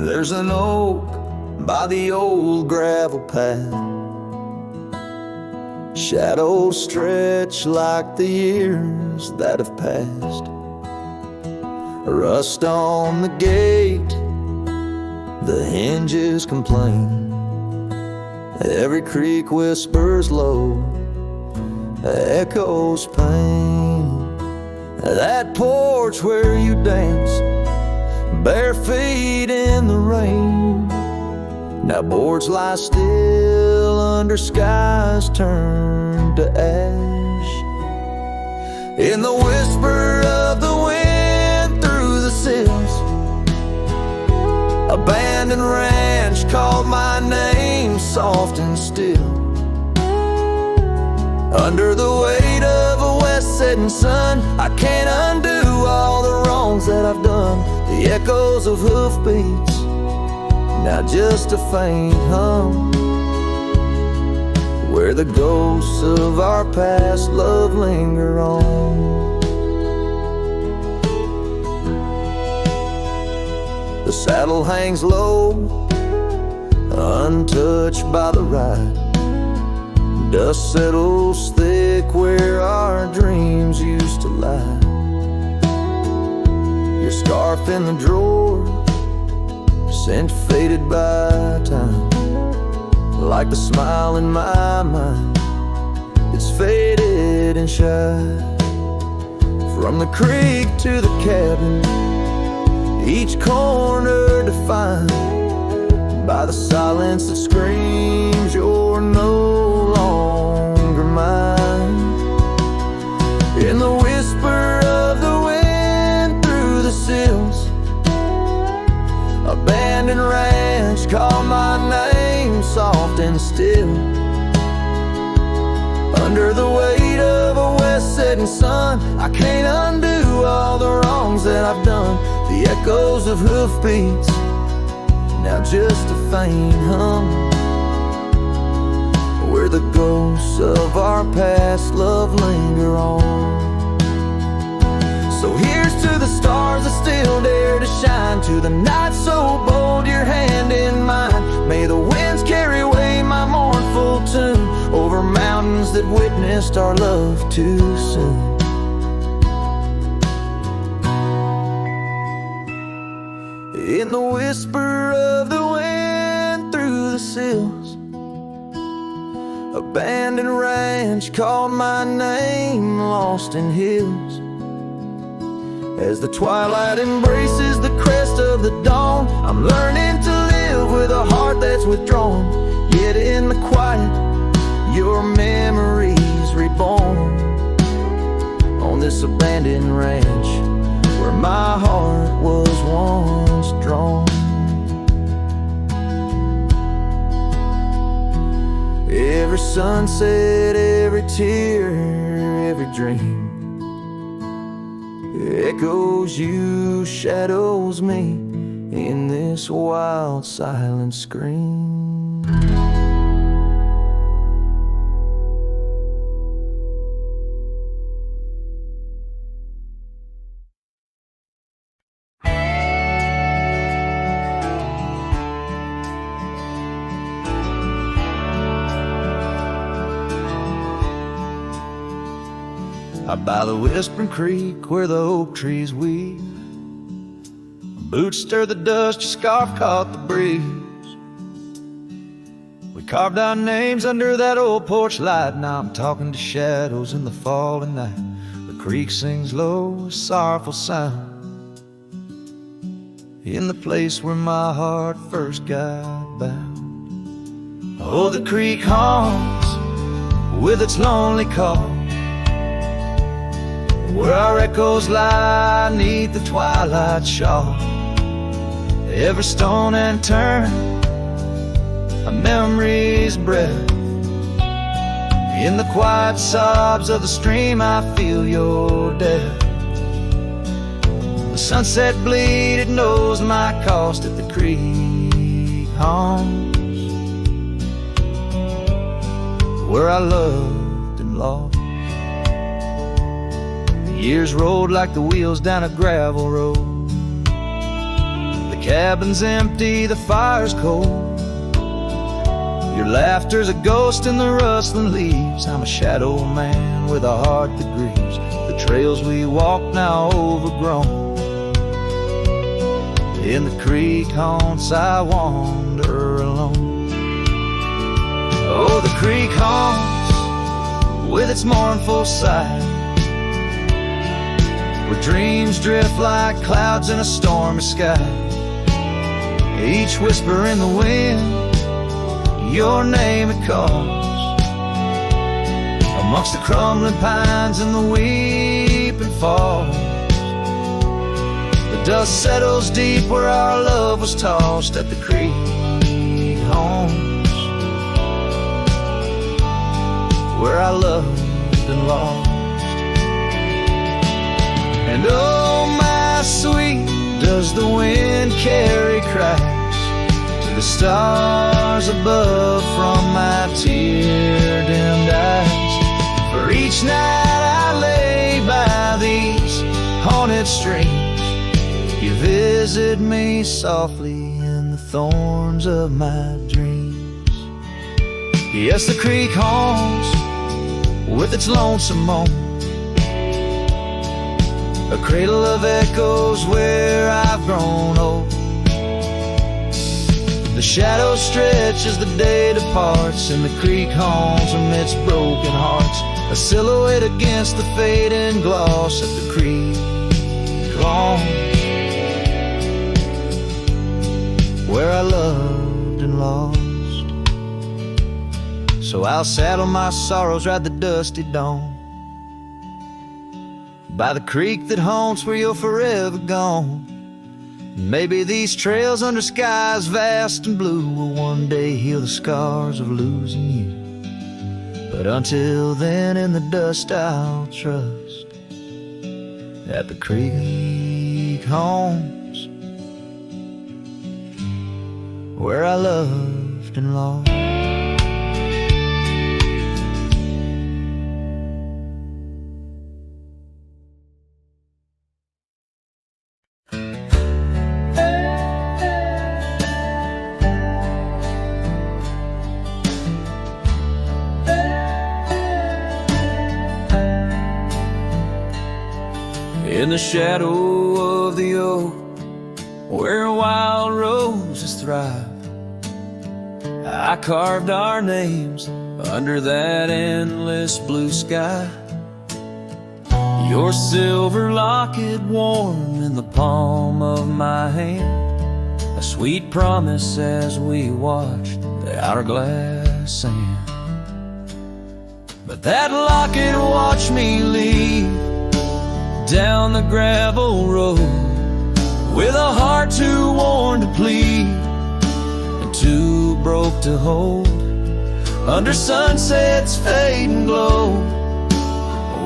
There's an oak by the old gravel path. Shadows stretch like the years that have passed. Rust on the gate, the hinges complain. Every creek whispers low, echoes pain. That porch where you danced, bare feet in the rain, now boards lie still under skies turned to ash. In the whisper of the wind through the sills, abandoned ranch called my name soft and still. Under the weight of a west setting sun, I can't undo all the wrongs that I've done. The echoes of hoofbeats, now just a faint hum, where the ghosts of our past love linger on. The saddle hangs low, untouched by the ride. Dust settles thick where our dreams used to lie. Your scarf in the drawer, scent faded by time, like the smile in my mind, it's faded and shy. From the creek to the cabin, each corner defined by the silence that screams you're no longer mine. In the whisper of the wind through the sills, abandoned ranch call my name soft and still. Under the weight of a west setting sun, I can't undo all the wrongs that I've done. The echoes of hoofbeats, now just a faint hum, where the ghosts of our past love linger on. So here's to the stars that still dare to shine, to the night so bold your hand in mine. May the winds carry away my mournful tune over mountains that witnessed our love too soon. In the whisper of the wind through the sills, abandoned ranch called my name lost in hills. As the twilight embraces the crest of the dawn, I'm learning to live with a heart that's withdrawn. Yet in the quiet, your memories reborn on this abandoned ranch where my heart was once drawn. Every sunset, every tear, every dream echoes you, shadows me in this wild silent scream. Out by the whispering creek where the oak trees weave, boots stir the dust, your scarf caught the breeze. We carved our names under that old porch light. Now I'm talking to shadows in the falling night. The creek sings low, a sorrowful sound, in the place where my heart first got bound. Oh, the creek haunts with its lonely call, where our echoes lie neath the twilight shawl. Every stone and turn, a memory's breath. In the quiet sobs of the stream, I feel your death. The sunset bleed, it knows my cost at the creek haunts, where I loved and lost. Years rolled like the wheels down a gravel road. The cabin's empty, the fire's cold. Your laughter's a ghost in the rustling leaves. I'm a shadow man with a heart that grieves. The trails we walk now overgrown. In the creek haunts I wander alone. Oh, the creek haunts with its mournful sight, where dreams drift like clouds in a stormy sky. Each whisper in the wind, your name it calls. Amongst the crumbling pines and the weeping falls, the dust settles deep where our love was tossed at the creek homes, where I loved and lost. And oh, my sweet, does the wind carry cracks to the stars above from my tear-dimmed eyes? For each night I lay by these haunted streams, you visit me softly in the thorns of my dreams. Yes, the creek haunts with its lonesome moan, a cradle of echoes where I've grown old. The shadows stretch as the day departs, and the creek haunts amidst broken hearts, a silhouette against the fading gloss at the creek lawn, where I loved and lost. So I'll saddle my sorrows, ride the dusty dawn by the creek that haunts where you're forever gone. Maybe these trails under skies vast and blue will one day heal the scars of losing you. But until then, in the dust I'll trust at the creek haunts, where I loved and lost. In the shadow of the oak, where wild roses thrive, I carved our names under that endless blue sky. Your silver locket warm in the palm of my hand, a sweet promise as we watched the hourglass sand. But that locket watched me leave down the gravel road, with a heart too worn to plead and too broke to hold, under sunset's fading glow,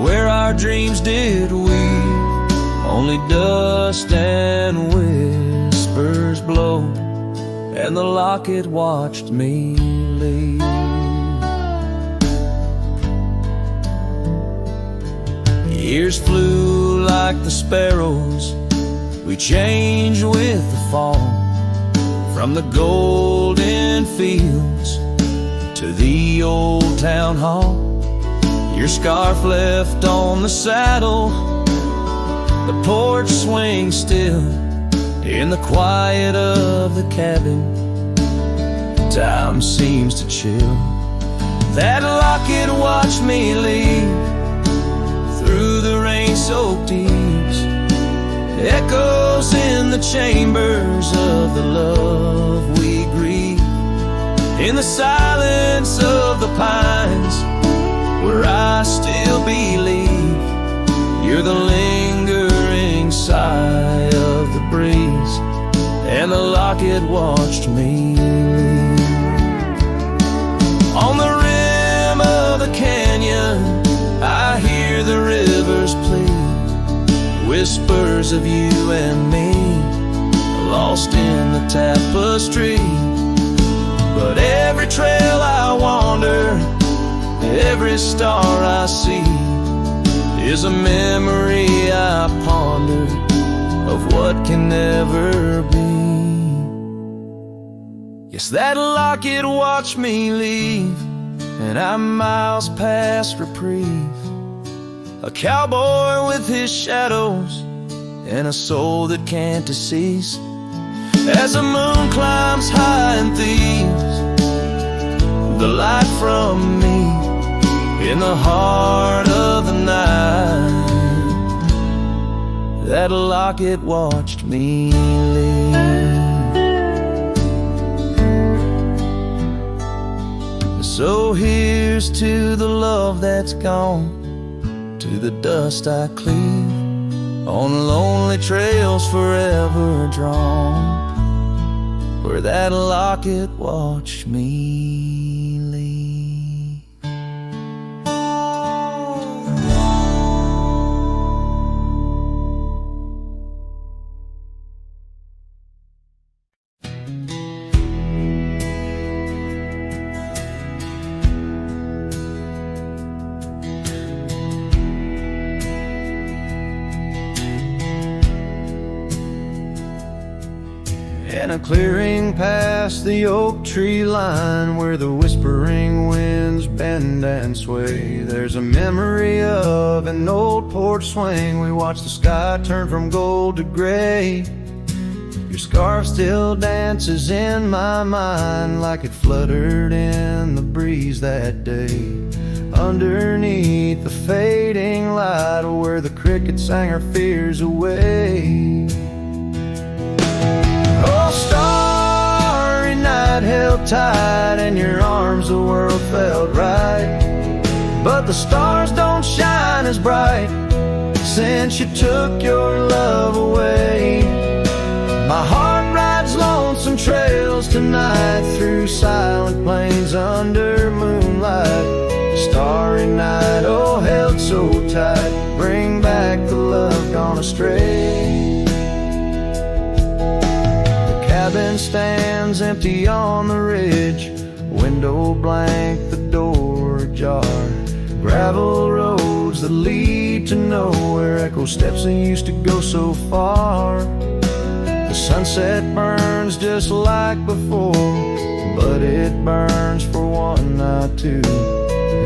where our dreams did weave, only dust and whispers blow, and the locket watched me leave. Years flew like the sparrows, we changed with the fall, from the golden fields to the old town hall. Your scarf left on the saddle, the porch swings still, in the quiet of the cabin, time seems to chill. That locket watched me leave through the rain-soaked eaves, echoes in the chambers of the love we grieve, in the silence of the pines, where I still believe you're the lingering sigh of the breeze, and the locket watched me leave. On the rim of the canyon, I hear the rivers plead, whispers of you and me, lost in the tapestry. But every trail I wander, every star I see, is a memory I ponder of what can never be. Yes, that locket watched me leave, and I'm miles past reprieve. A cowboy with his shadows and a soul that can't decease. As the moon climbs high and thieves the light from me in the heart of the night, that locket watched me leave. So here's to the love that's gone, to the dust I cleave, on lonely trails forever drawn, where that locket watched me leave. In a clearing past the oak tree line, where the whispering winds bend and sway, there's a memory of an old porch swing. We watched the sky turn from gold to gray. Your scarf still dances in my mind, like it fluttered in the breeze that day. Underneath the fading light, where the cricket sang her fears away. Oh, starry night, held tight in your arms, the world felt right. But the stars don't shine as bright since you took your love away. My heart rides lonesome trails tonight, through silent plains under moonlight. Starry night, oh, held so tight, bring back the love gone astray. Cabin stands empty on the ridge, window blank, the door ajar. Gravel roads that lead to nowhere, echo steps that used to go so far. The sunset burns just like before, but it burns for one, not two.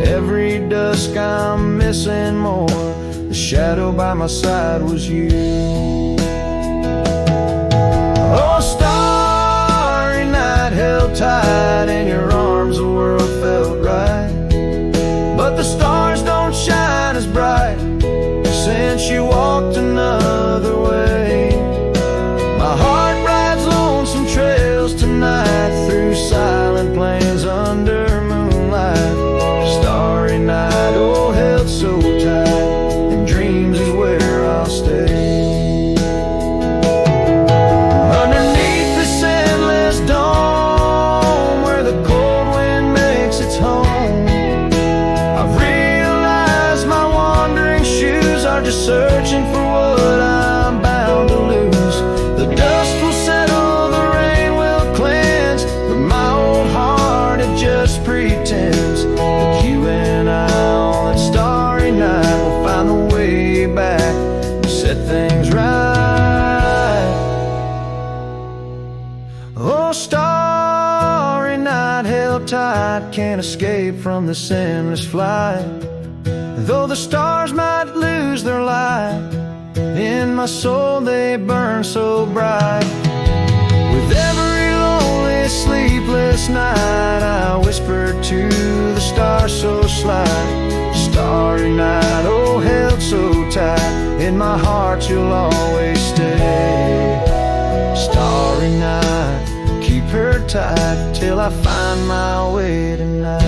Every dusk I'm missing more, the shadow by my side was you. Oh, starry night, held tight in your arms, the world felt right. But the stars don't shine as bright since you walked another way. My heart rides lonesome trails tonight, through silent plains under moonlight. Starry night, oh, held so tight, and dreams is where I'll stay. Searching for what I'm bound to lose. The dust will settle, the rain will cleanse, but my old heart, it just pretends that you and I on that starry night will find the way back and set things right. Oh, starry night, held tight, can't escape from this endless flight. Though the stars might lose their light, in my soul they burn so bright. With every lonely, sleepless night, I whisper to the stars so slight. Starry night, oh, held so tight, in my heart you'll always stay. Starry night, keep her tight till I find my way tonight.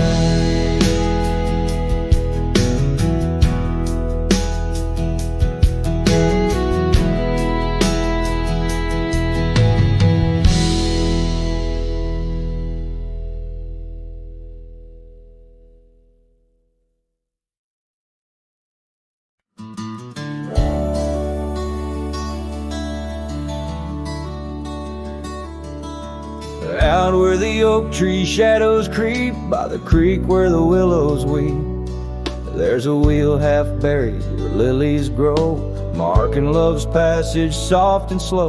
Out where the oak tree shadows creep, by the creek where the willows weep, there's a wheel half buried where lilies grow, marking love's passage soft and slow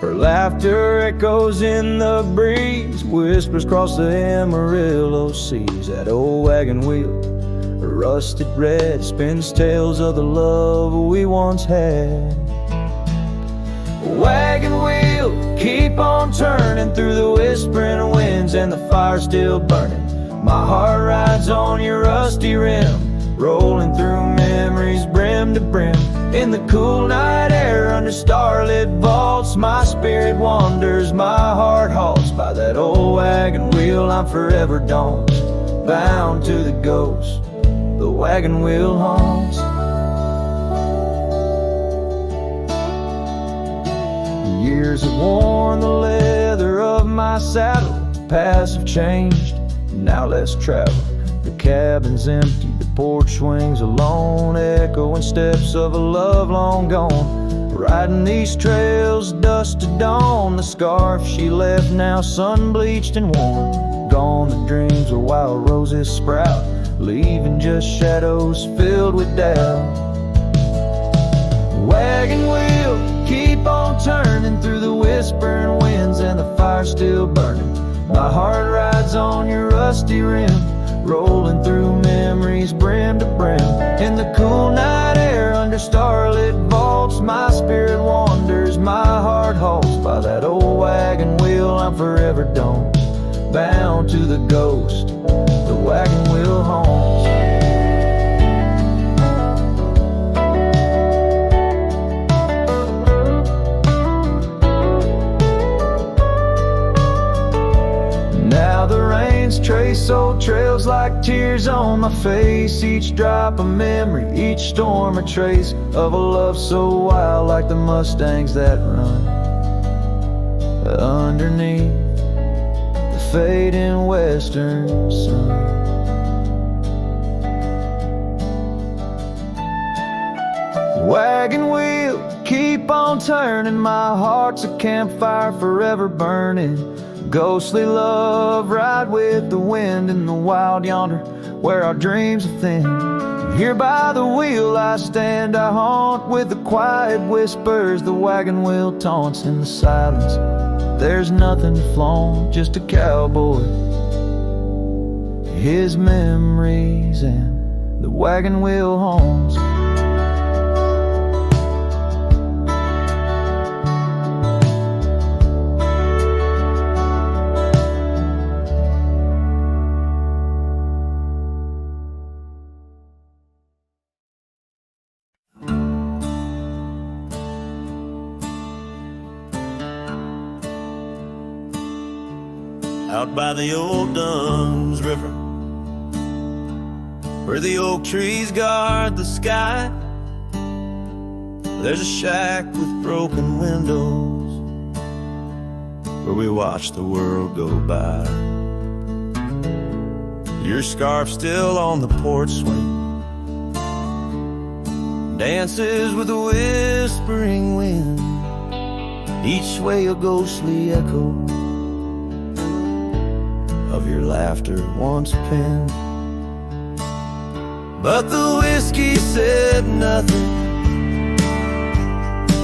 Her laughter echoes in the breeze, whispers across the Amarillo seas. That old wagon wheel, rusted red, spins tales of the love we once had. Wagon wheel, keep on turning through the whispering winds, and the fire's still burning. My heart rides on your rusty rim, rolling through memories brim to brim. In the cool night air under starlit vaults, my spirit wanders, my heart halts. By that old wagon wheel I'm forever dawned, bound to the ghost the wagon wheel haunts. Years have worn the leather of my saddle, paths have changed, now let's travel. The cabin's empty, the porch swings alone, echoing steps of a love long gone. Riding these trails, dusk to dawn, the scarf she left now sun-bleached and worn. Gone the dreams where wild roses sprout, leaving just shadows filled with doubt. Wagon wheel, keep on turning through the whispering winds, and the fire's still burning. My heart rides on your rusty rim, rolling through memories brim to brim. In the cool night air under starlit vaults, my spirit wanders, my heart halts. By that old wagon wheel I'm forever dawned, bound to the ghost the wagon wheel haunts. Now the rains trace old trails like tears on my face, each drop a memory, each storm a trace of a love so wild, like the mustangs that run underneath the fading western sun. Wagon wheel, keep on turning, my heart's a campfire forever burning. Ghostly love, ride with the wind in the wild yonder, where our dreams are thin. Here by the wheel I stand, I haunt with the quiet whispers the wagon wheel taunts. In the silence there's nothing to flaunt, just a cowboy, his memories, and the wagon wheel haunts. Out by the old Dunn's River, where the oak trees guard the sky, there's a shack with broken windows, where we watch the world go by. Your scarf still on the porch swing, dances with the whispering wind, each way a ghostly echo of your laughter once penned. But the whiskey said nothing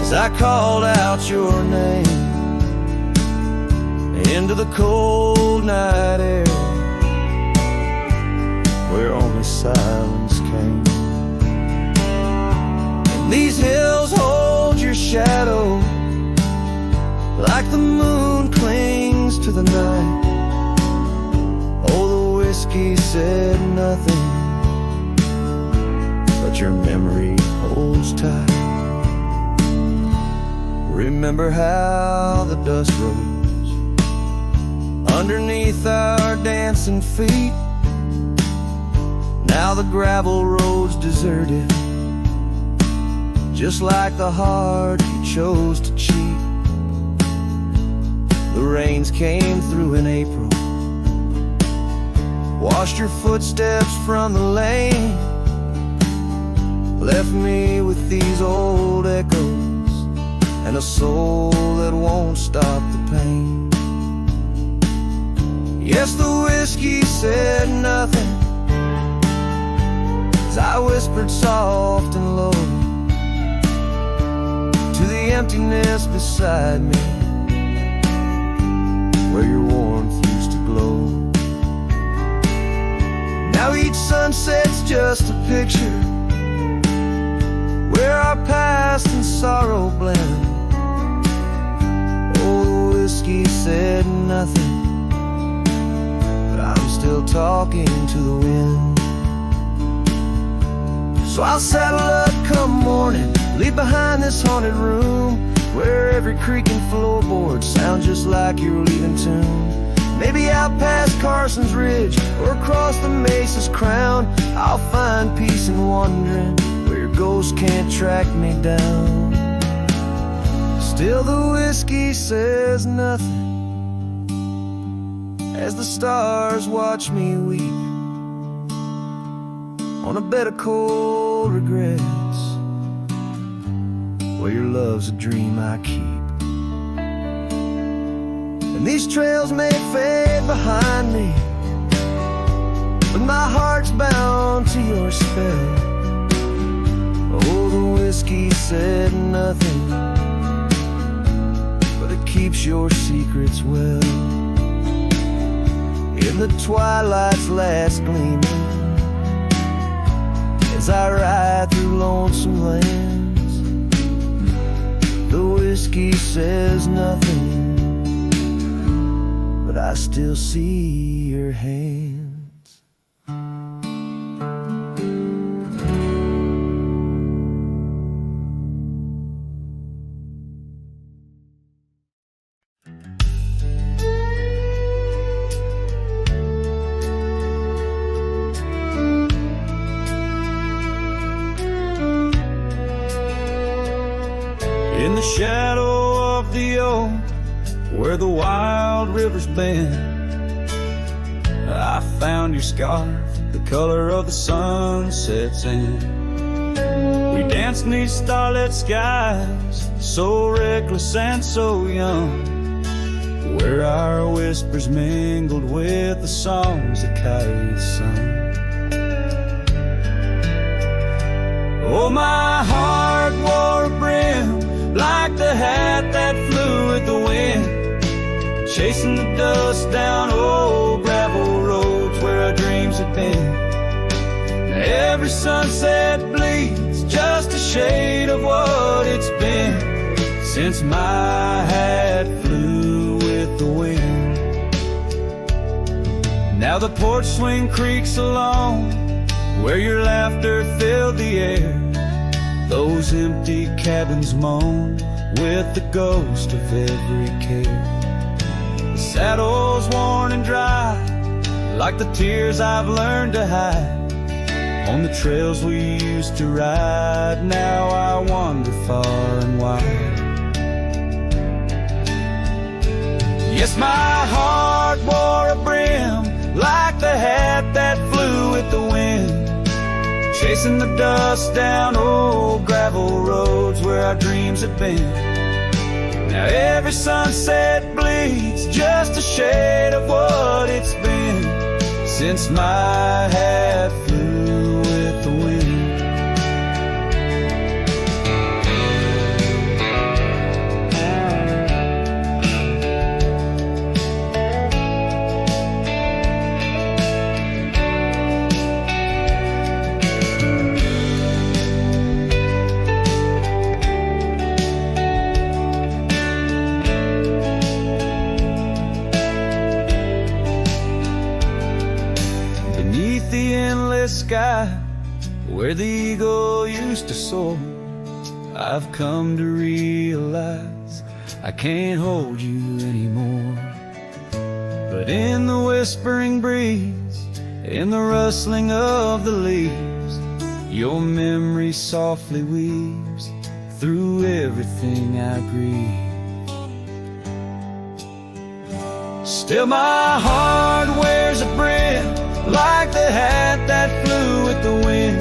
as I called out your name into the cold night air, where only silence came. And these hills hold your shadow like the moon clings to the night. Whiskey said nothing, but your memory holds tight. Remember how the dust rose underneath our dancing feet. Now the gravel road's deserted, just like the heart you chose to cheat. The rains came through in April, washed your footsteps from the lane, left me with these old echoes and a soul that won't stop the pain. Yes, the whiskey said nothing as I whispered soft and low to the emptiness beside me. where your warmth used to glow. Now each sunset's just a picture where our past and sorrow blend. Oh, the whiskey said nothing, but I'm still talking to the wind. So I'll saddle up come morning, leave behind this haunted room where every creaking floorboard sounds just like you're leaving tune. Maybe out past Carson's Ridge or across the Mesa's crown, I'll find peace in wandering where your ghost can't track me down. Still the whiskey says nothing as the stars watch me weep on a bed of cold regrets where your love's a dream I keep. And these trails may fade behind me, but my heart's bound to your spell. Oh, the whiskey said nothing, but it keeps your secrets well. In the twilight's last gleaming, as I ride through lonesome lands, the whiskey says nothing, but I still see your hands. In the shadow of the oak, where the wild rivers bend, I found your scarf, the color of the sunset's end. We danced 'neath starlit skies, so reckless and so young, where our whispers mingled with the songs that Coyotes sung. Oh, my heart wore a brim like the hat that flew with the wind, chasing the dust down old gravel roads where our dreams had been. Every sunset bleeds just a shade of what it's been since my hat flew with the wind. Now the porch swing creaks along where your laughter filled the air. Those empty cabins moan with the ghost of every care. The saddle's worn and dry, like the tears I've learned to hide. On the trails we used to ride, now I wander far and wide. Yes, my heart wore a brim like the hat that flew with the wind, chasing the dust down old gravel roads where our dreams have been. Now every sunset bleeds just a shade of what it's been since my hat flew with the wind. Sky where the eagle used to soar, I've come to realize I can't hold you anymore. But in the whispering breeze, in the rustling of the leaves, your memory softly weaves through everything I grieve. Still my heart wears a brim like the hat that flew with the wind,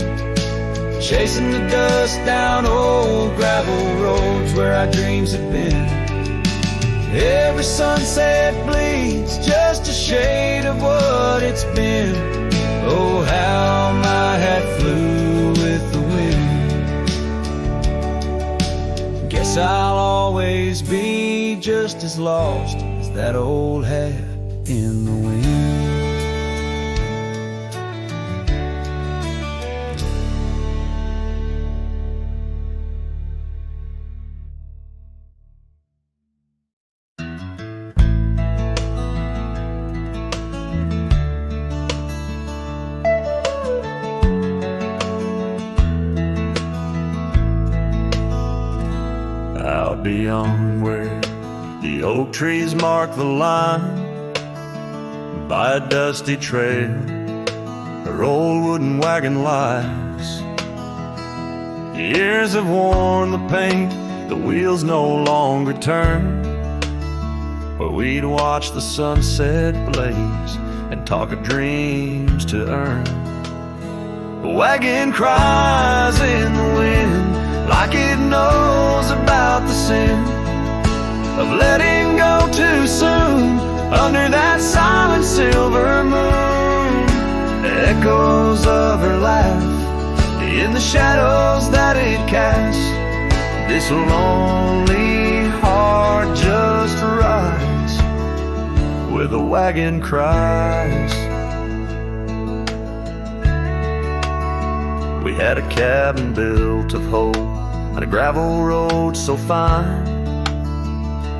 chasing the dust down old gravel roads where our dreams have been. Every sunset bleeds just a shade of what it's been. Oh, how my hat flew with the wind. Guess I'll always be just as lost as as that old hat in the wind. Out beyond where the oak trees mark the line, by a dusty trail her old wooden wagon lies. Years have worn the paint, the wheels no longer turn, where we'd watch the sunset blaze and talk of dreams to earn. The wagon cries in the wind like it knows about the sin of letting go too soon under that silent silver moon. Echoes of her laugh in the shadows that it casts. This lonely heart just rides where the wagon cries. We had a cabin built of hope and a gravel road so fine.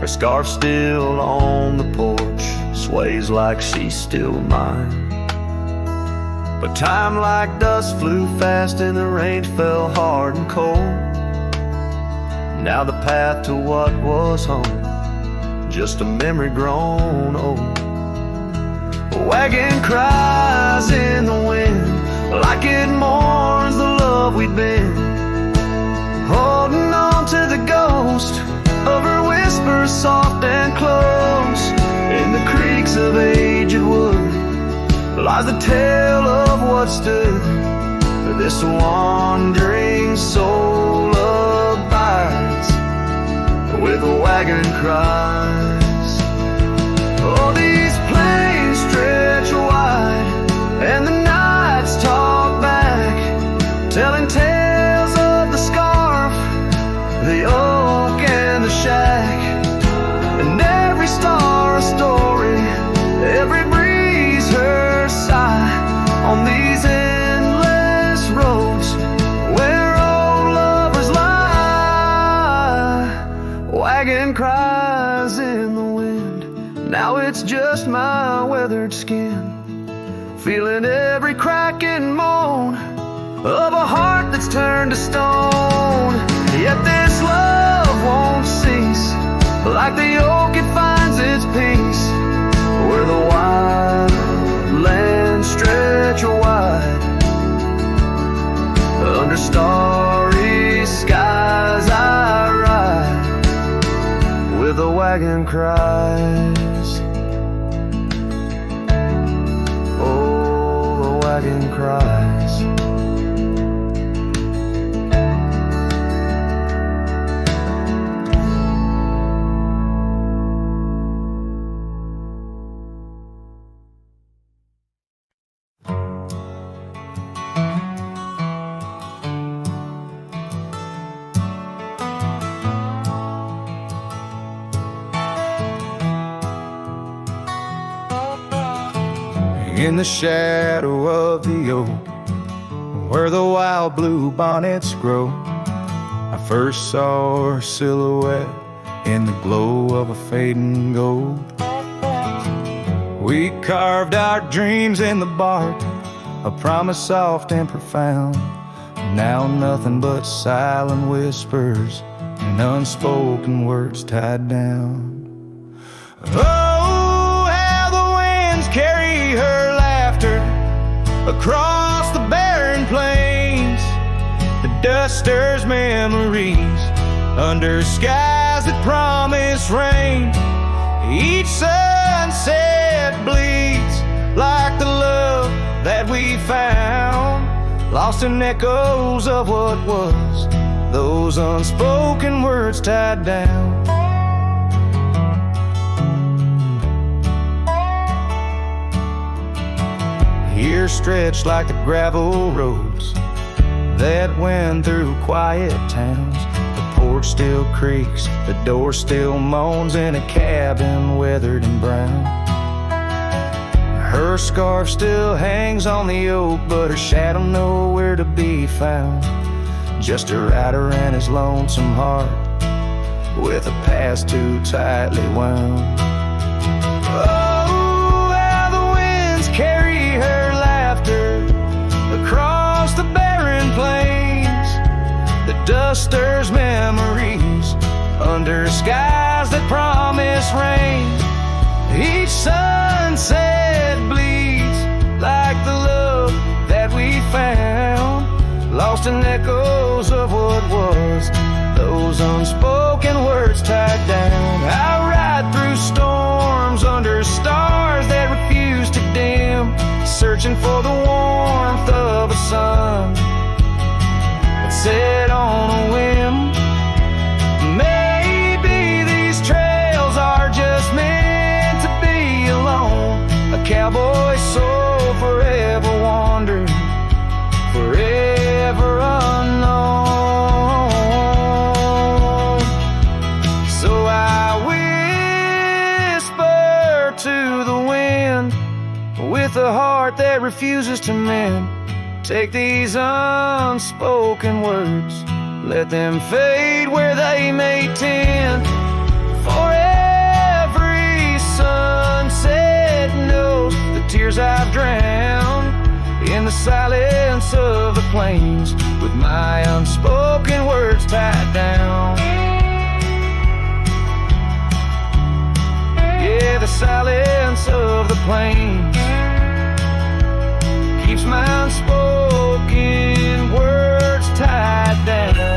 Her scarf still on the porch sways like she's still mine. But time like dust flew fast and the rain fell hard and cold. Now the path to what was home, just a memory grown old. The wagon cries in the wind like it mourns the love we'd been, holding on to the ghost of her whispers soft and close. In the creaks of aged wood lies the tale of what stood. This wandering soul abides where the wagon cries. Oh, these plains stretch wide and the nights talk back, telling tales of the scarf, the oak and the shack, and every star a story, every breeze her sigh, on these endless roads where old lovers lie. Wagon cries in the wind, now it's just my weathered skin, feeling every crack and moan of a heart that's turned to stone. Yet this love won't cease, like the oak it finds its peace where the wild lands stretch wide. Under starry skies I ride where the wagon cries. Oh, the wagon cries. In the shadow of the oak, where the wild blue bonnets grow, I first saw her silhouette in the glow of a fading gold. We carved our dreams in the bark, a promise soft and profound. Now nothing but silent whispers and unspoken words tied down. Oh, how the winds carry her laughter across the barren plains. The dust stirs memories under skies that promise rain. Each sunset bleeds like the love that we found, lost in echoes of what was, those unspoken words tied down. Here stretched like the gravel roads that went through quiet towns, the porch still creaks, the door still moans in a cabin weathered and brown. Her scarf still hangs on the oak, but her shadow nowhere to be found. Just a rider and his lonesome heart, with a past too tightly wound. Oh, how the winds carry her laughter across the barren plains. The dust stirs memories under skies that promise rain. Each sunset bleeds like the love that we found, lost in echoes of what was, those unspoken words tied down. I ride through storms under stars that refuse to dim, searching for the warmth of a sun that set on a whim. Maybe these trails are just meant to be alone, a cowboy's soul forever wandering, forever unknown. So I whisper to the wind with a heart that refuses to mend. Take these unspoken words, let them fade where they may tend. For every sunset knows the tears I've drowned in the silence of the plains, with my unspoken words tied down. Yeah, the silence of the plains keeps my unspoken words tied down.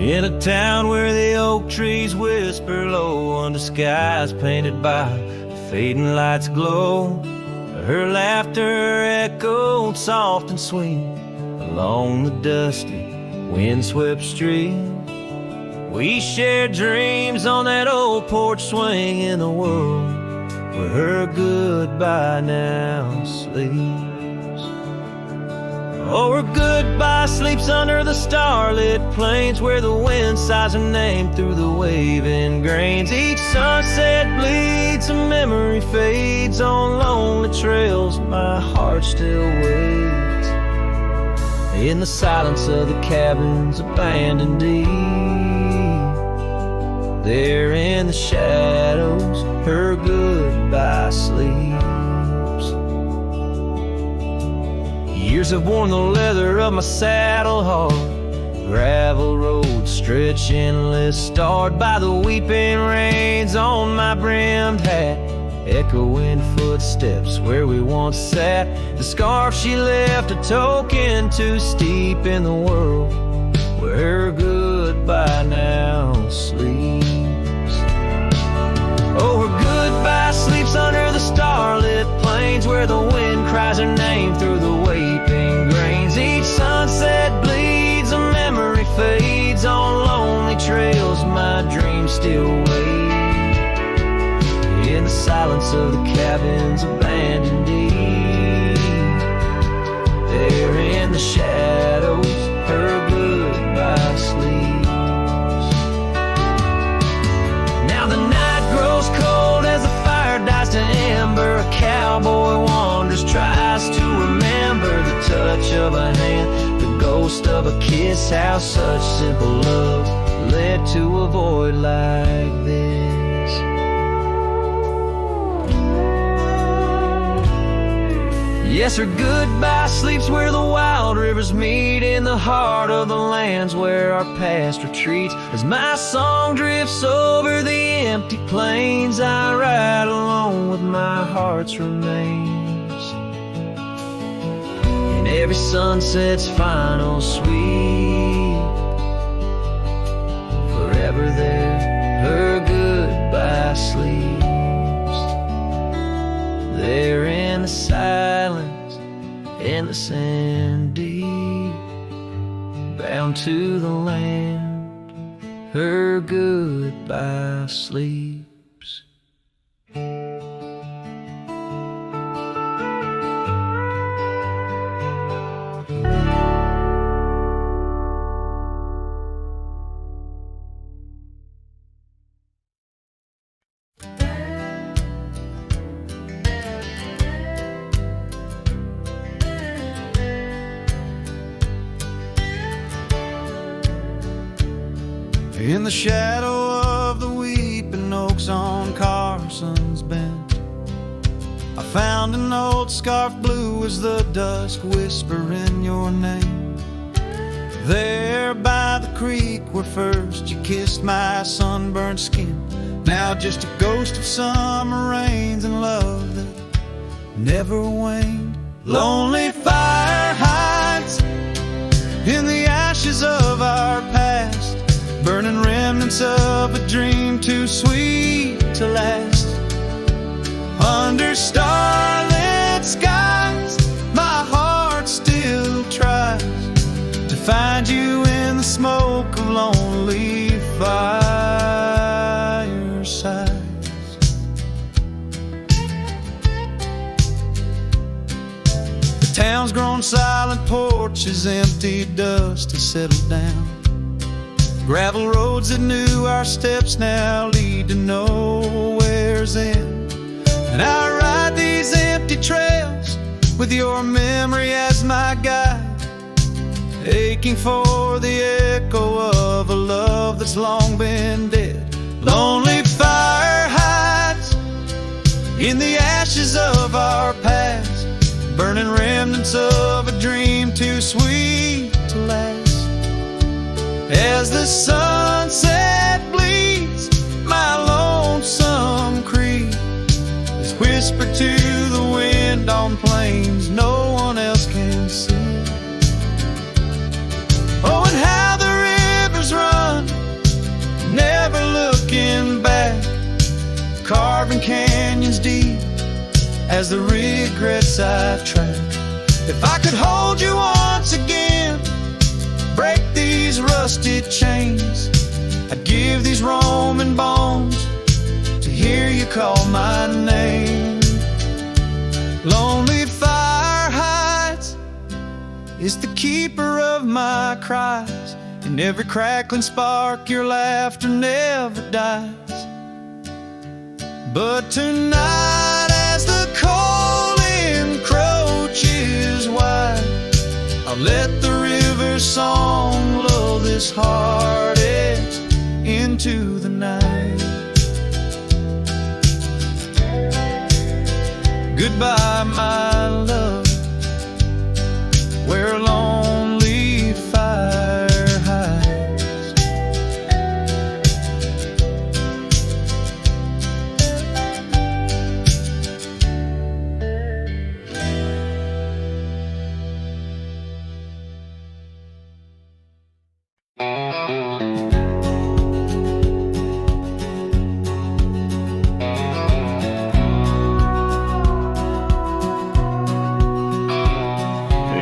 In a town where the oak trees whisper low under skies painted by fading lights glow, her laughter echoed soft and sweet along the dusty windswept street. We shared dreams on that old porch swing in a world where her goodbye now sleeps. Oh, her goodbye sleeps under the starlit plains, where the wind sighs her name through the waving grains. Each sunset bleeds, a memory fades on lonely trails. My heart still waits in the silence of the cabins abandoned deep. There in the shadows, her goodbye sleeps. Years have worn the leather of my saddle hard, gravel roads stretch endless, starred by the weeping rains on my brimmed hat, echoing footsteps where we once sat. The scarf she left a token too steep in the world where her goodbye now sleeps. Oh, her goodbye sleeps under the starlit plains, where the wind cries her name through the weeping grains. Each sunset bleeds, a memory fades on lonely trails. My dreams still wait in the silence of the cabins abandoned deep. There in the shadows, her goodbye sleeps. Now the night grows cold as the fire dies to ember. A cowboy wanders, tries to remember the touch of a hand, the ghost of a kiss, how such simple love led to a void like this. Yes, her goodbye sleeps where the wild rivers meet, in the heart of the lands where our past retreats. As my song drifts over the empty plains, I ride alone with my heart's remains. In every sunset's final sweep, forever there, her goodbye endless and deep, bound to the land her goodbye sleeps. In the shadow of the weeping oaks on Carson's Bend, I found an old scarf blue as the dusk whispering your name. There by the creek where first you kissed my sunburned skin, now just a ghost of summer rains and love that never waned. Lonely fire hides in the ashes of our past, burning remnants of a dream too sweet to last. Under starlit skies, my heart still tries to find you in the smoke of lonely firesides. The town's grown silent, porches empty, dust has settled down. Gravel roads that knew our steps now lead to nowhere's end. And I ride these empty trails with your memory as my guide, aching for the echo of a love that's long been dead. Lonely fire hides in the ashes of our past, burning remnants of a dream too sweet to last. As the sunset bleeds, my lonesome creed is whispered to the wind on plains no one else can see. Oh, and how the rivers run, never looking back, carving canyons deep as the regrets I've tracked. If I could hold you once again, break these rusted chains, I'd give these Roman bones to hear you call my name. Lonely fire hides is the keeper of my cries. In every crackling spark your laughter never dies. But tonight as the cold encroaches wide, I'll let the river's song lull this heartache into the night. Goodbye, my love, where a lonely fire hides.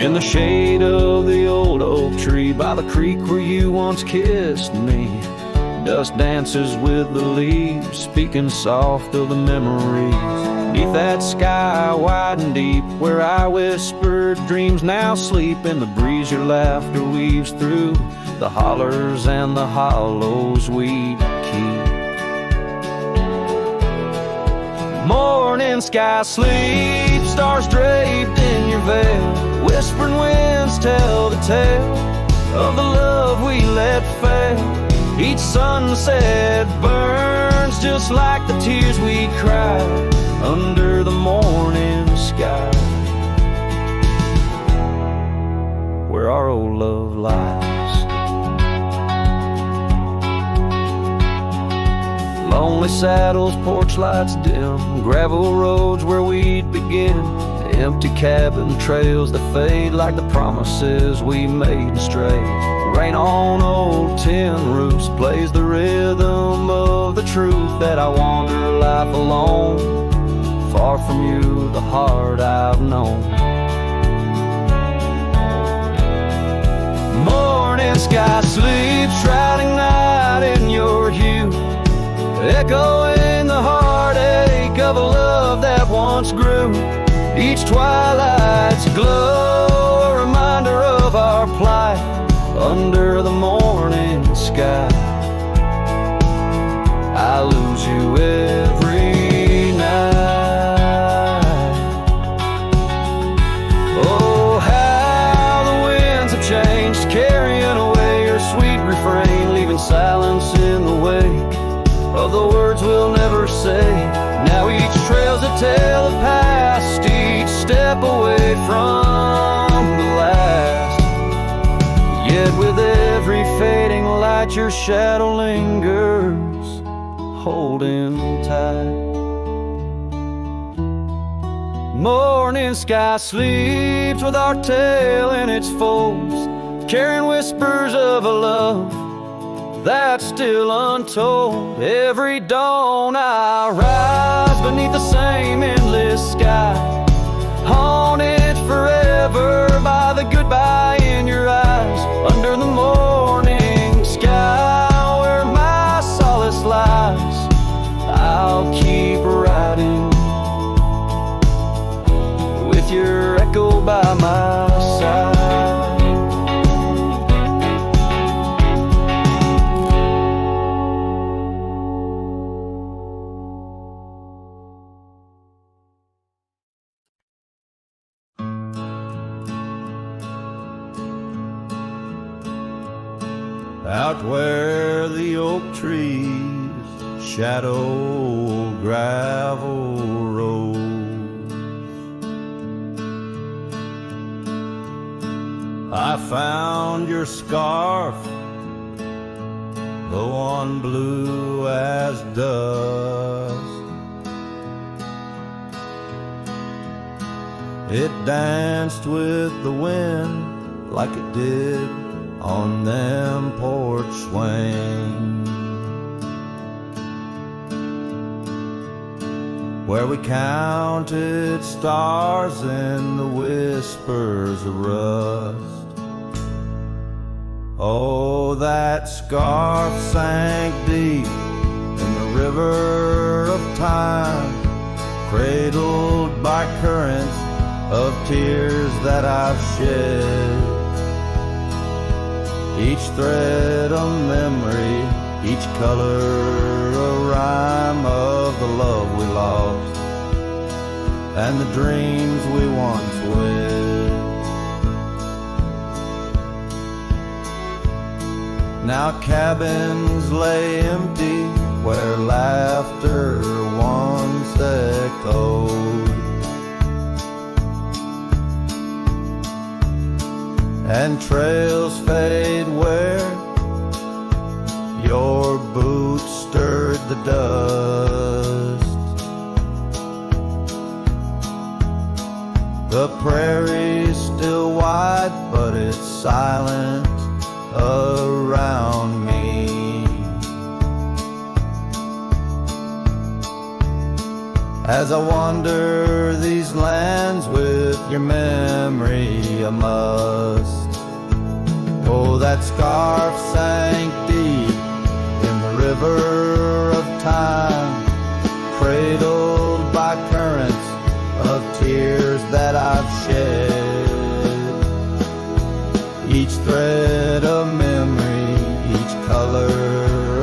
In the shade of the old oak tree by the creek where you once kissed me, dust dances with the leaves, speaking soft of the memories. Beneath that sky wide and deep where I whispered dreams now sleep, in the breeze your laughter weaves through the hollers and the hollows we'd keep. Morning sky sleep, stars draped in your veil, whispering winds tell the tale of the love we let fail. Each sunset burns just like the tears we cried under the morning sky, where our old love lies. Lonely saddles, porch lights dim, gravel roads where we'd begin, empty cabin trails that fade like the promises we made and stray. Rain on old tin roofs plays the rhythm of the truth that I wander life alone, far from you, the heart I've known. Morning sky sleeps, shrouding night in your hue, echoing the heartache of a love that once grew. Each twilight's glow, a reminder of our plight under the morning sky. I lose you every night. Oh, how the winds have changed, carrying away your sweet refrain, leaving silence in the wake of the words we'll never say. Now each trail's a tale of past, each step away from the last. Yet with every fading light your shadow lingers, holding tight. Morning sky sleeps with our tale in its folds, carrying whispers of a love that's still untold. Every dawn I rise beneath the same endless sky, haunted forever by the goodbye in your eyes. Under the morning sky where my solace lies, I'll keep riding with your echo by my side. Out where the oak trees shadow gravel roads, I found your scarf, the one blue as dust. It danced with the wind like it did on them porch swings, where we counted stars in the whispers of rust. Oh, that scarf sank deep in the river of time, cradled by currents of tears that I've shed. Each thread a memory, each color a rhyme of the love we lost and the dreams we once wed. Now cabins lay empty where laughter once echoed, and trails fade where your boots stirred the dust. The prairie's still wide, but it's silent around me. As I wander these lands with your memory, I must. Oh, that scarf sank deep in the river of time, cradled by currents of tears that I've shed. Each thread a memory, each color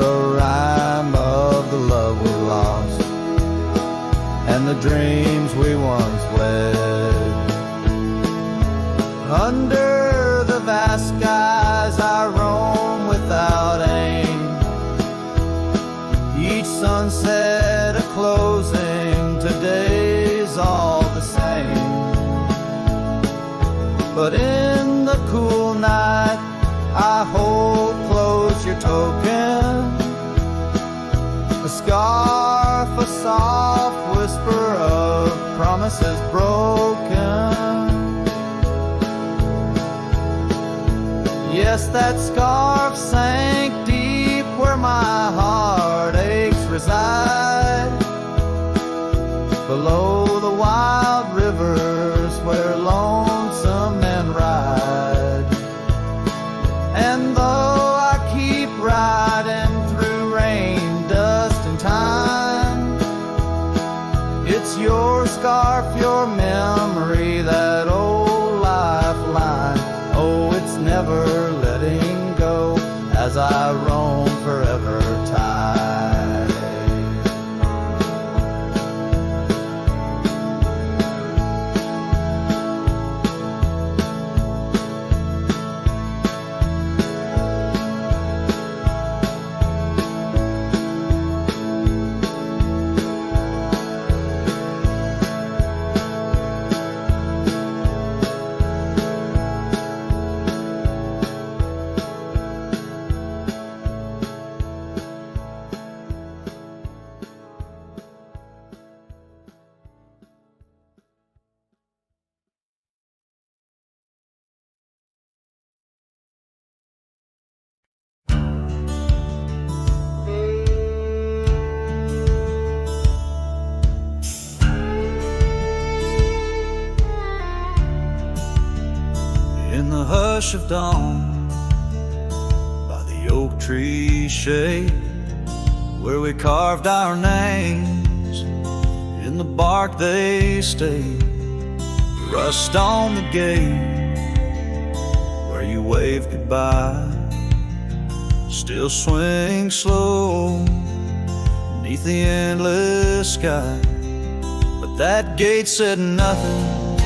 a rhyme of the love we lost and the dreams we once wed. Under the vast skies I roam without aim, each sunset a closing, today's all the same. But in the cool night I hold close your token, a scarf, a soft whisper of promises broken. Yes, that scarf sank deep where my heartaches reside, below the wild rivers where lonesome men ride. the hush of dawn, by the oak tree shade, where we carved our names. In the bark they stayed, rust on the gate, where you waved goodbye, still swing slow beneath the endless sky. But that gate said nothing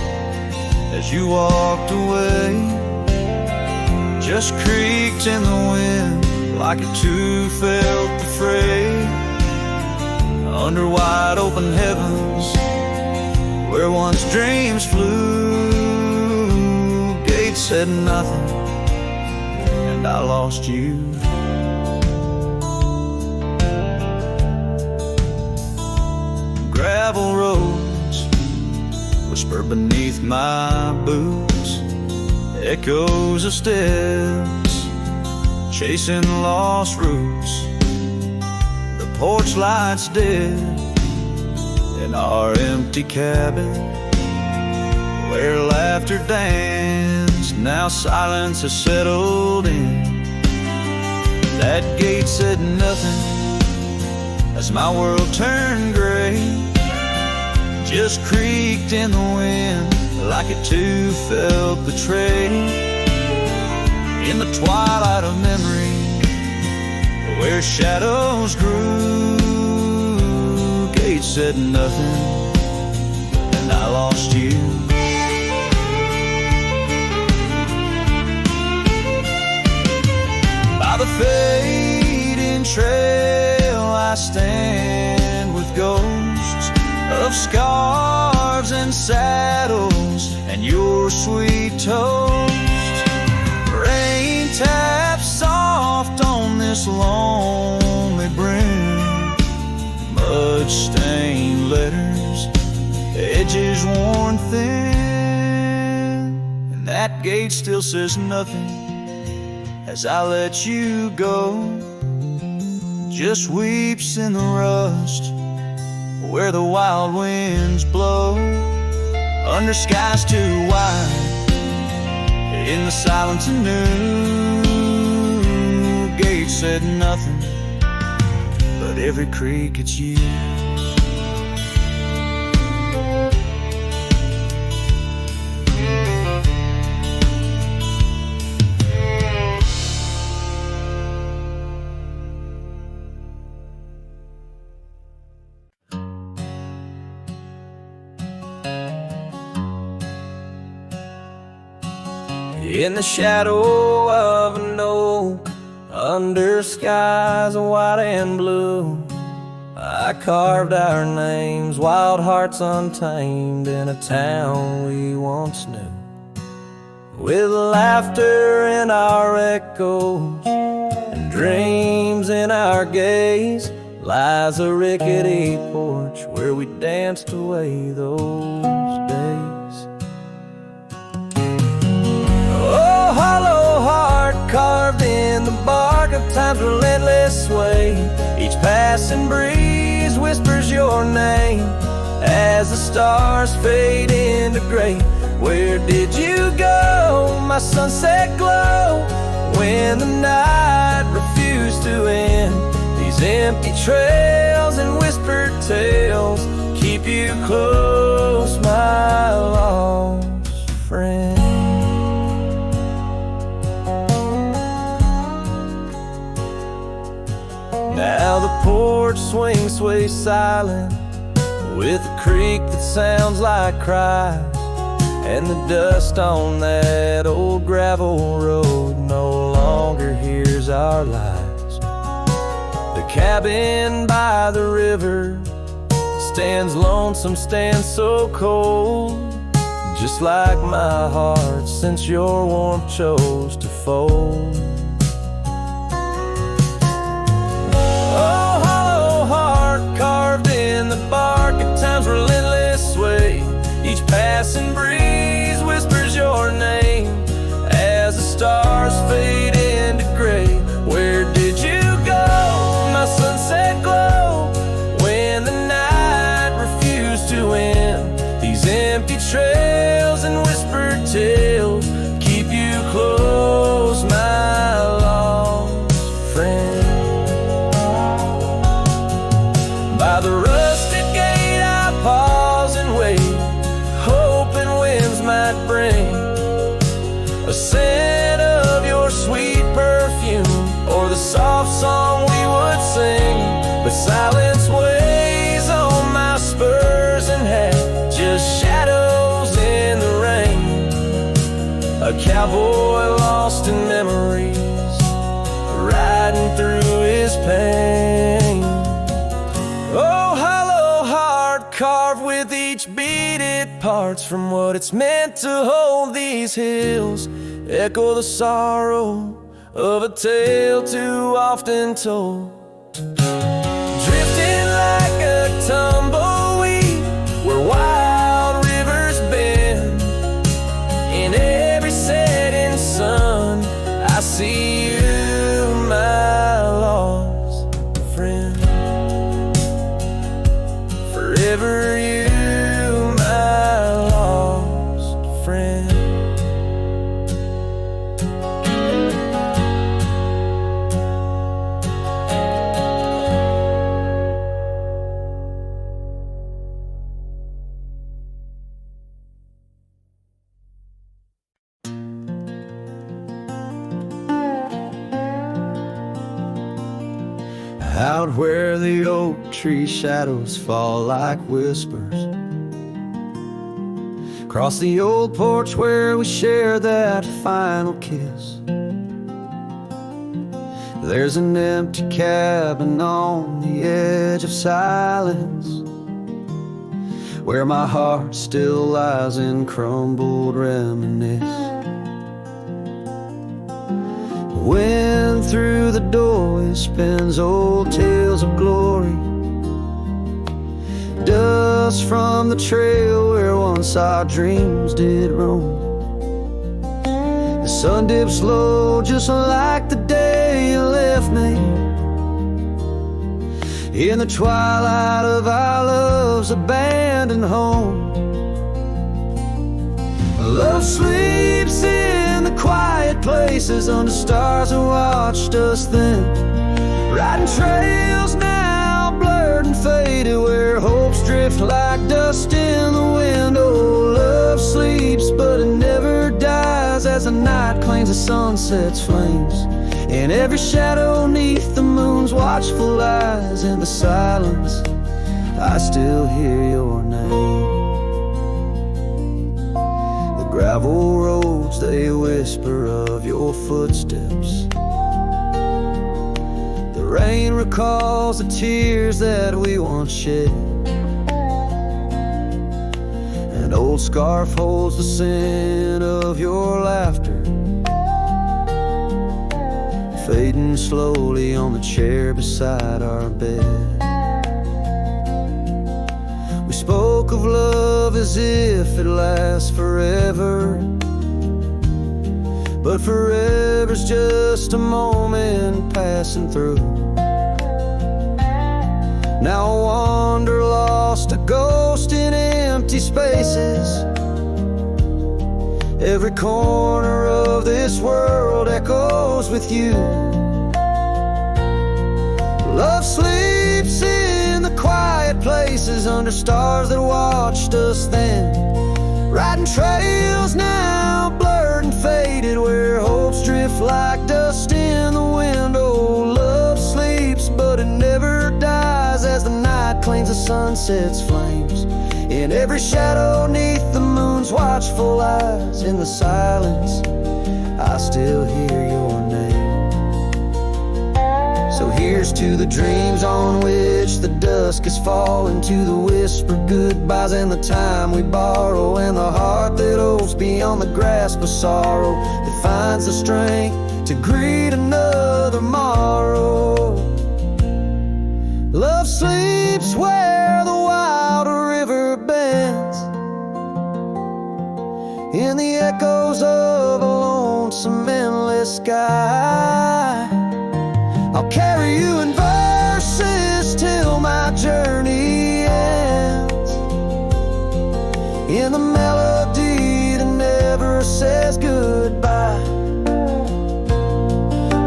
as you walked away, just creaked in the wind like it too felt the fray. Under wide open heavens, where once dreams flew, gate said nothing, and I lost you. Gravel roads whisper beneath my boots, echoes of steps chasing lost roots. The porch lights dead in our empty cabin, where laughter danced, now silence has settled in. That gate said nothing as my world turned gray, just creaked in the wind like it too felt betrayed. In the twilight of memory, where shadows grew, gate said nothing, and I lost you. By the fading trail I stand with ghosts of scarves and saddles and your sweet toast. Rain taps soft on this lonely brim, mud-stained letters, edges worn thin, and that gate still says nothing as I let you go, just weeps in the rust where the wild winds blow, under skies too wide, in the silence anew. Gate said nothing, but every creak it's you. In the shadow of an oak, under skies of white and blue, I carved our names, wild hearts untamed, in a town we once knew. With laughter in our echoes and dreams in our gaze, lies a rickety porch where we danced away those days. Oh, hollow heart carved in the bark of time's relentless sway, each passing breeze whispers your name as the stars fade into gray. Where did you go, my sunset glow, when the night refused to end? These empty trails and whispered tales keep you close, my lost friend. Now the porch swings, sways silent, with a creak that sounds like cries, and the dust on that old gravel road no longer hears our lies. The cabin by the river stands lonesome, stands so cold, just like my heart since your warmth chose to fold. Oh, hollow heart carved in the bark at time's relentless sway, each passing breeze whispers your name as the stars fade into gray. Where did you go, my sunset glow, when the night refused to end? These empty trails and whispered tales keep you close. By the rusted gate I pause and wait, hoping winds might bring a scent of your sweet perfume, or the soft song we would sing. But silence weighs on my spurs and hat, just shadows in the rain. A cowboy lost in memories, riding through his pain. Oh, hollow heart, carved with each beaded parts from what it's meant to hold. These hills echo the sorrow of a tale too often told. Drifting like a tumbleweed where wild rivers bend. In every setting sun I see you, my lost friend. Forever you, my lost friend. Out where the oak tree shadows fall like whispers, across the old porch where we share that final kiss. There's an empty cabin on the edge of silence, where my heart still lies in crumbled reminisce. Wind through the doorway spins old tales of glory, dust from the trail where once our dreams did roam. The sun dips low just like the day you left me, in the twilight of our love's abandoned home. Love sleeps in the quiet places under stars that watched us then, riding trails now blurred and faded where hopes drift like dust in the wind. Oh, love sleeps but it never dies as the night claims the sunset's flames. In every shadow neath the moon's watchful eyes, in the silence I still hear your name. Gravel roads, they whisper of your footsteps. The rain recalls the tears that we once shed. An old scarf holds the scent of your laughter, fading slowly on the chair beside our bed. We spoke of love as if it lasts forever, but forever's just a moment passing through. Now I wander lost, a ghost in empty spaces. Every corner of this world echoes with you. Love sleeps in the quiet places under stars that watched us then, riding trails now blurred and faded where hopes drift like dust in the wind. Oh, love sleeps but it never dies as the night claims the sunset's flames. In every shadow neath the moon's watchful eyes, in the silence I still hear your name. So here's to the dreams on which the dusk is falling, to the whispered goodbyes and the time we borrow, and the heart that hopes beyond the grasp of sorrow, that finds the strength to greet another morrow. Love sleeps where the wild river bends, in the echoes of a lonesome endless sky. I'll carry you in verses till my journey ends, in the melody that never says goodbye.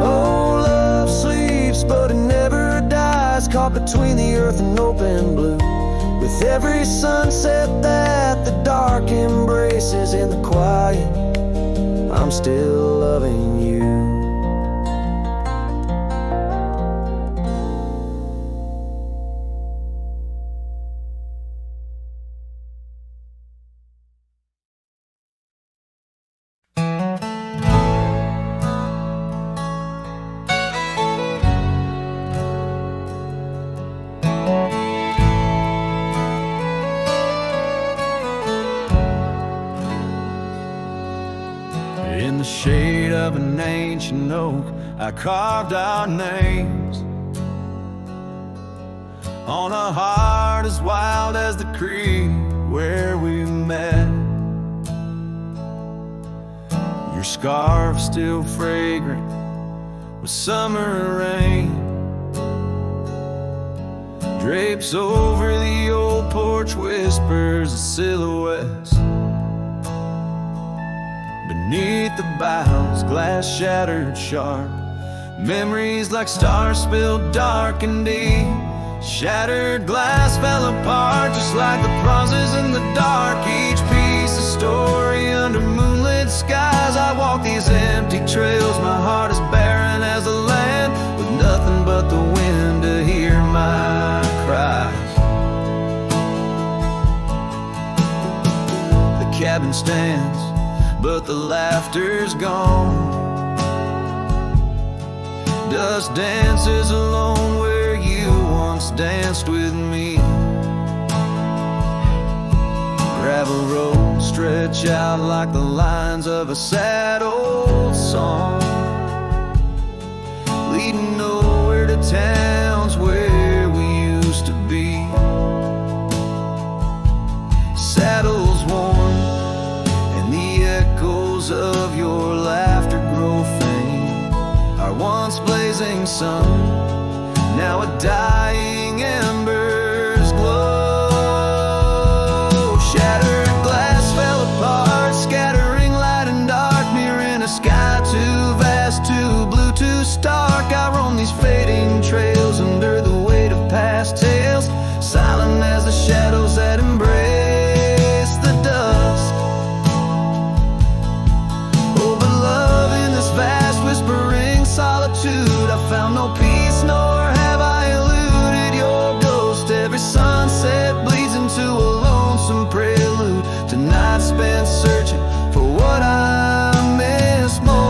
Oh, love sleeps but it never dies, caught caught between the earth and open blue. With every sunset that the dark embraces in the quiet, I'm still loving you. In the shade of an ancient oak, I carved our names on a heart as wild as the creek where we met. Your scarf still fragrant with summer rain drapes over the old porch, whispers of silhouettes. Beneath the boughs, glass shattered sharp, memories like stars spilled dark and deep. Shattered glass fell apart just like the pauses in the dark. Each piece a story under moonlit skies. I walk these empty trails, my heart is barren as a land, with nothing but the wind to hear my cries. The cabin stands, but the laughter's gone. Dust dances alone where you once danced with me. Gravel roads stretch out like the lines of a sad old song, leading nowhere to towns where we used to be. Saddles worn and the echoes of your laughter grow faint. Our once blazing sun, now a dying embers glow. Shattered glass fell apart, scattering light and dark, mirroring a sky too vast, too blue, too stark. I roam these fading trails under the weight of past tales, silent as the shadows that embrace the dust. Oh, but love in this vast whispering solitude, I found no peace, nor have I eluded your ghost. Every sunset bleeds into a lonesome prelude to nights spent searching for what I miss most.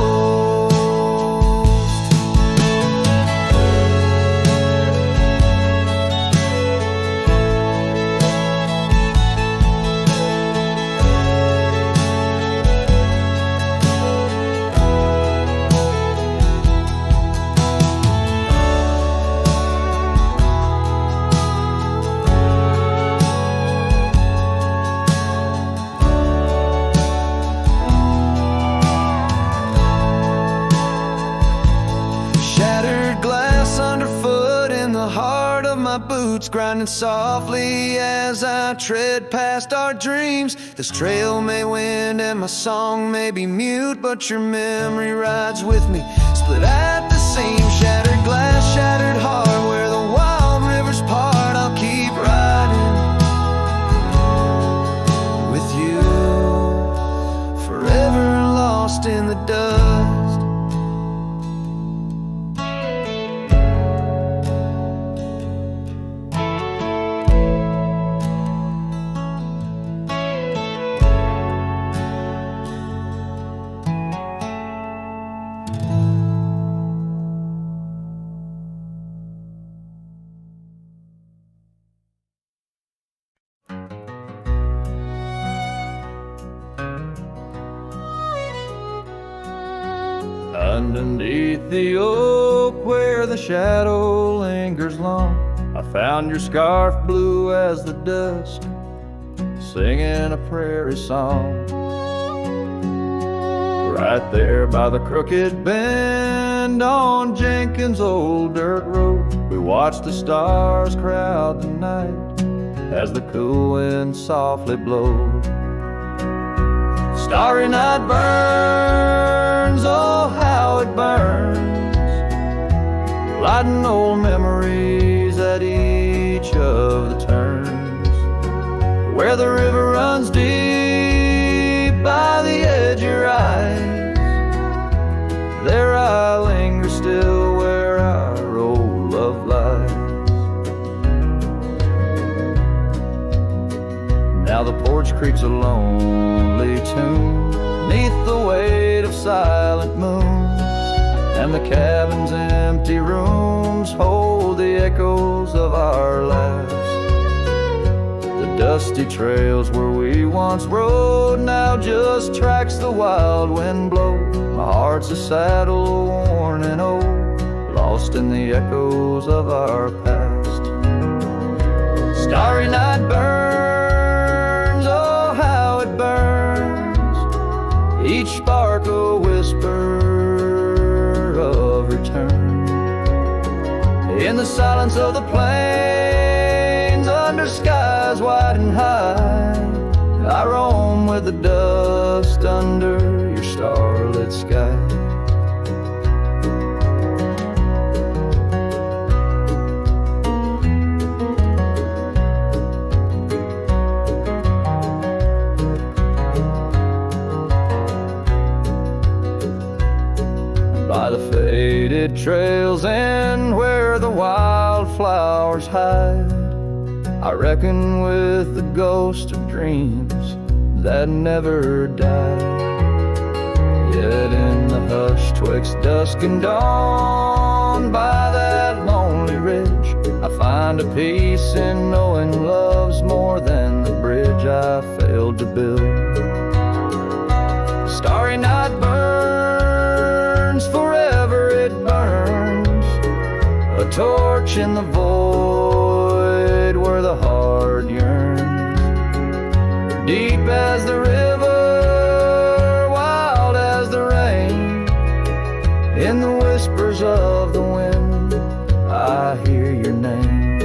Grinding softly as I tread past our dreams. This trail may wind and my song may be mute, but your memory rides with me, split at the seam. Shattered glass, shattered heart, where the wild rivers part. I'll keep riding with you, forever lost in the dust. Underneath the oak where the shadow lingers long, I found your scarf blue as the dusk, singing a prairie song. Right there by the crooked bend on Jenkins' old dirt road, we watched the stars crowd the night as the cool wind softly blowed. Starry night burns, oh how it burns, lighting old memories at each of the turns. Where the river runs deep by the edge of your eyes, there I linger still where our old love lies. Now the porch creaks a lonely tune neath the weight of silent moons, and the cabin's empty rooms hold the echoes of our laughs. The dusty trails where we once rode now just tracks the wild wind blow. My heart's a saddle worn and old, lost in the echoes of our past. Starry night burns, oh how it burns, each spark a whisper of return. In the silence of the plains, under skies wide and high, I roam with the dust under your starlit sky. By the faded trails and where the wildflowers hide, I reckon with the ghost of dreams that never died. Yet in the hush twixt dusk and dawn, by that lonely ridge, I find a peace in knowing love's more than the bridge I failed to build. Starry night burns, forever it burns, a torch in the void where the heart yearns. Deep as the river, wild as the rain, in the whispers of the wind, I hear your name.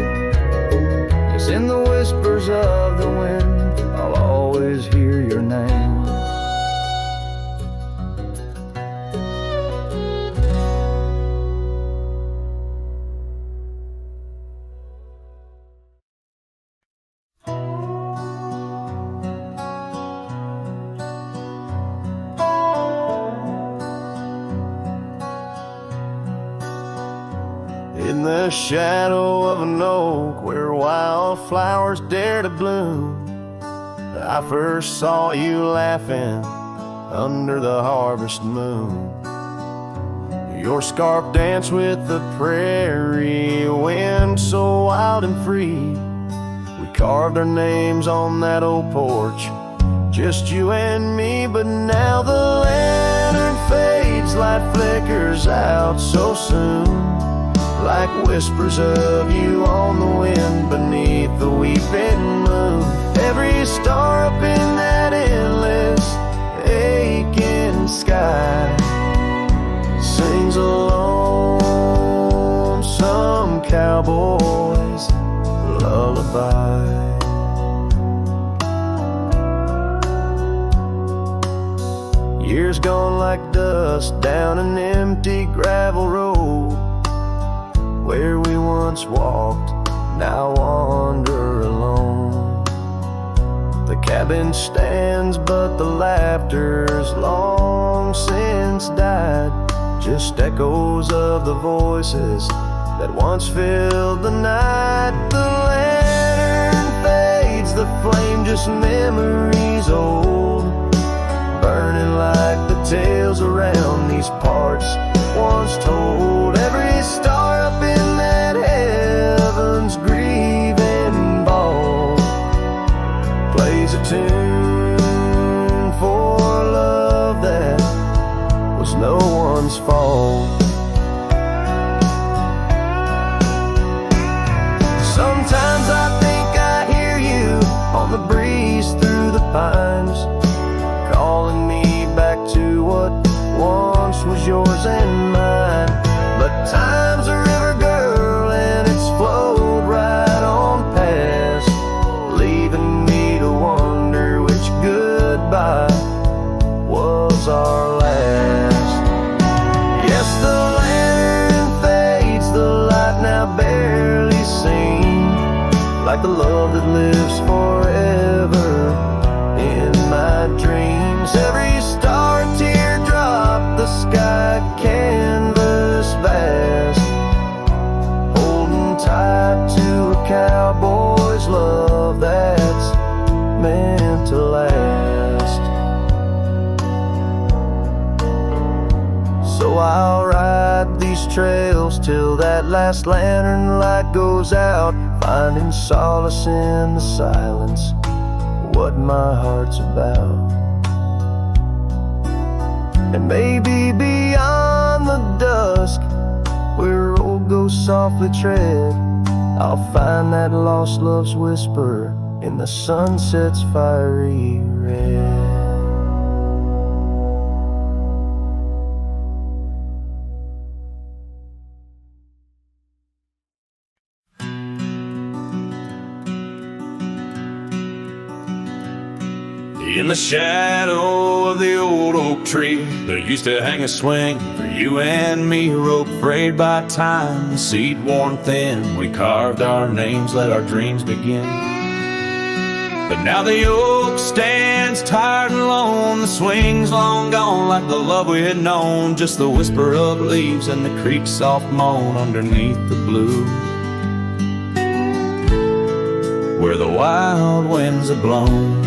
Yes, in the whispers of the wind, I'll always hear your name. In the shadow of an oak where wildflowers dare to bloom, I first saw you laughing under the harvest moon. Your scarf danced with the prairie wind so wild and free. We carved our names on that old porch, just you and me. But now the lantern fades, light flickers out so soon, like whispers of you on the wind beneath the weeping moon. Every star up in that endless aching sky sings a lonesome cowboy's lullaby. Years gone like dust down an empty gravel road, where we once walked, now wander alone. The cabin stands, but the laughter's long since died, just echoes of the voices that once filled the night. The lantern fades, the flame just memories old, burning like the tales around these parts once told. Every star up in that heaven's grieving ball plays a tune for love that was no one's fault. Sometimes I think I hear you on the breeze through the pines, calling me back to what once was yours and mine. But times are the love that lives forever in my dreams. Every star, teardrop, the sky canvas vast, holding tight to a cowboy's love that's meant to last. So I'll ride these trails till that last lantern light goes out, finding solace in the silence, what my heart's about. And maybe beyond the dusk, where road goes softly tread, I'll find that lost love's whisper in the sunset's fiery red. In the shadow of the old oak tree, there used to hang a swing for you and me, a rope frayed by time, the seed worn thin. We carved our names, let our dreams begin. But now the oak stands tired and alone, the swing's long gone like the love we had known, just the whisper of leaves and the creek's soft moan underneath the blue, where the wild winds have blown.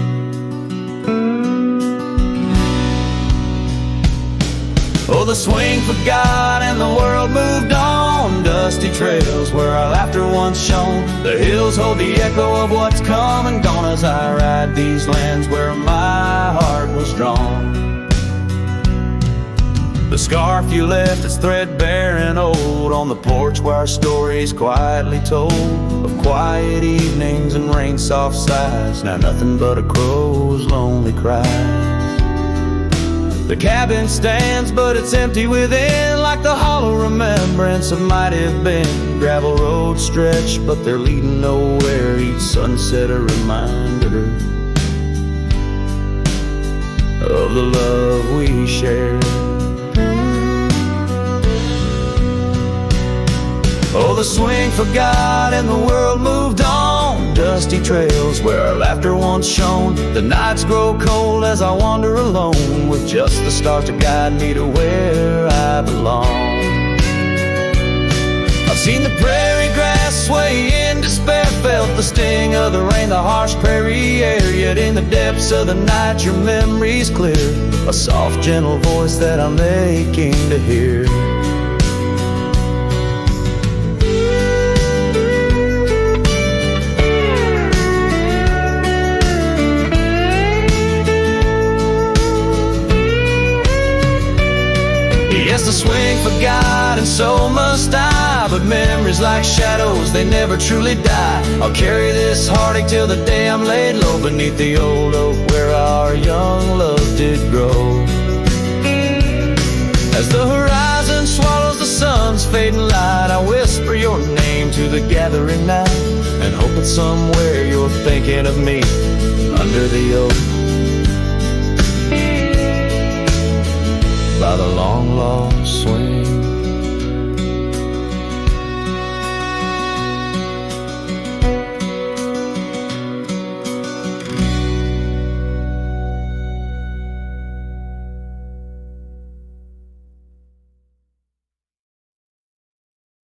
Oh, the swing forgot and the world moved on, dusty trails where our laughter once shone. The hills hold the echo of what's come and gone as I ride these lands where my heart was drawn. The scarf you left is threadbare and old on the porch where our stories quietly told, of quiet evenings and rain-soft sighs, now nothing but a crow's lonely cry. The cabin stands, but it's empty within, like the hollow remembrance of might have been. Gravel roads stretch, but they're leading nowhere, each sunset a reminder of the love we shared. Oh, the swing forgot and the world moved on, dusty trails where our laughter once shone. The nights grow cold as I wander alone, with just the stars to guide me to where I belong. I've seen the prairie grass sway in despair, felt the sting of the rain, the harsh prairie air, yet in the depths of the night your memory's clear, a soft gentle voice that I'm aching to hear. Yes, the swing forgot and so must I, but memories like shadows, they never truly die. I'll carry this heartache till the day I'm laid low beneath the old oak where our young love did grow. As the horizon swallows the sun's fading light, I whisper your name to the gathering night, and hope that somewhere you're thinking of me under the oak by the long lost swing.